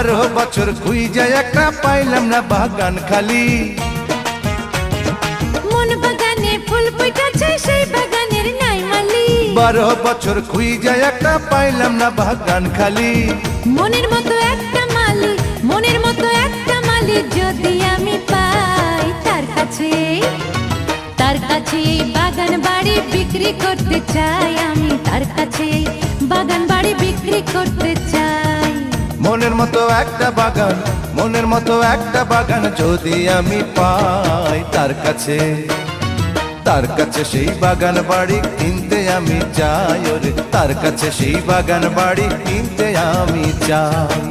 12 বছর খুঁজে একটা পাইলাম না বাগান খালি। মন বাগানে ফুল ফুটেছে সেই বাগানের নাই মালি। 12 বছর খুঁজে একটা পাইলাম না বাগান খালি। মনের মতো একটা মালি, মনের মতো একটা মালি যদি আমি পাই তার কাছে, তার কাছে এই বাগান বাড়ি বিক্রি করতে চাই আমি, তার কাছে এই বাগান বাড়ি বিক্রি করতে চাই। মনের মতো একটা বাগান, মনের মতো একটা বাগান যদি আমি পাই তার কাছে, তার কাছে সেই বাগান বাড়ি কিনতে আমি চাই। ওরে তার কাছে সেই বাগান বাড়ি কিনতে আমি চাই।